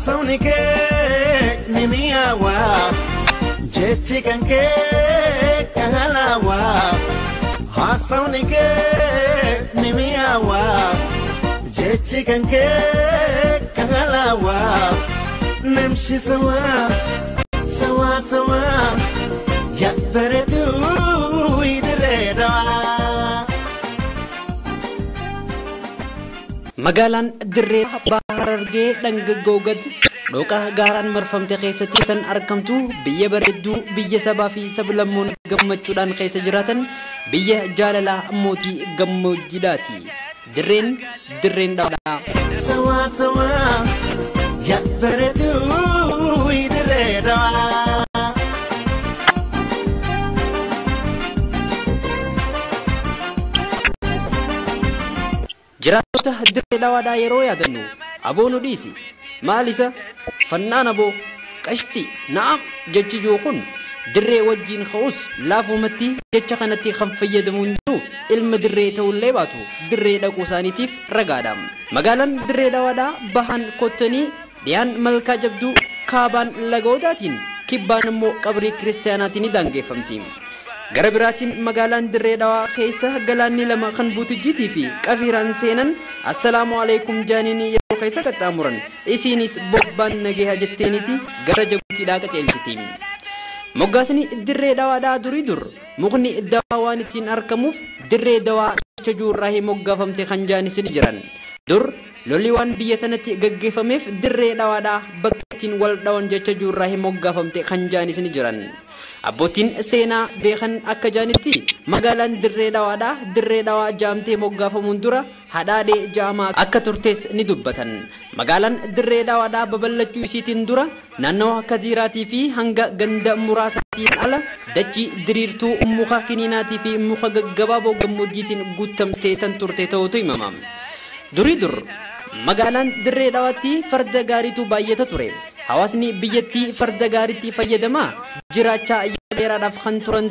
Sonike nimiawa jechikanke kahalawa Sonike nimiawa jechikanke kahalawa Namshi sawa sawa sawa yakbaretu idrera Magalan dirree Harargee dhangaggoo dhooqa gaaraan marfamte keessatti tan argamtu biyya bareedduu biyya sabaa fi sablammoon gammachuudhaan keessa jiraatan biyya jaalalaa mootii gammoojjiidhaati. Dirreen dhawadhaa. Sawa sawa yakbareetu idrera Jiraatota dirree dhawadhaa yeroo yaadannu aboonu dhiisi maalisa fannaan aboo qashti naam jechi jookun dirree wajjiin ka'us laafumatti jecha kanatti kan fayyadamuun jiru ilma dirree ta'ullee baatu dirree dhaquu isaaniitiif ragaadha. Magaalaan dirree dhawadhaa bahan kottanii dhiyaan malkaa jabduu kaabaan lagoodaatiin kibbaan immoo qabrii kiristaanaatiin daangeffamti. Gara biraatiin magaalaan dirree dhawaa keessa galaanni lama kan buutijjiitii fi qafiiraan seenan assalaamu alaykum jaaniin yeroo keessa qaxxaamuran isiinis bobbaan nageeha jetteeniiti gara Jabuutiidhaa qaceelchiti. Moggaasni dirree dhawaadhaa durii dur mukni dawaa waan ittiin argamuuf dirree dawaa jecha juurraa moggaafamte kan jaanis ni jiran. Dur lolli waan biyya tanatti gaggeeffameef dirree dhawaadhaa bakka ittiin wal dhawan jecha juurraa moggaafamte kan jaanis ni jiran. Abbootiin seenaa beekan akka jaanitti magaalaan dirree dhawaa jaamtee moggaafamuun dura hadhaadhee jaamaa akka turtes ni dubbatan. Magaalaan dirree dhawaadhaa babal'achuu isiitiin dura naannawa Kaziiraatii fi hanga ganda muraasaatiin ala dachii diriirtuu muka kiniinaatii fi muka gaggabaaboo gammoojjiitiin guutamtee tan turte ta'utu himama. Durii dur magaalaan dirree dhawaatti farda gaariitu baay'ata ture. Hawaasni biyyattii farda gaariitti fayyadamaa jiraachaa dheeraadhaaf kan turan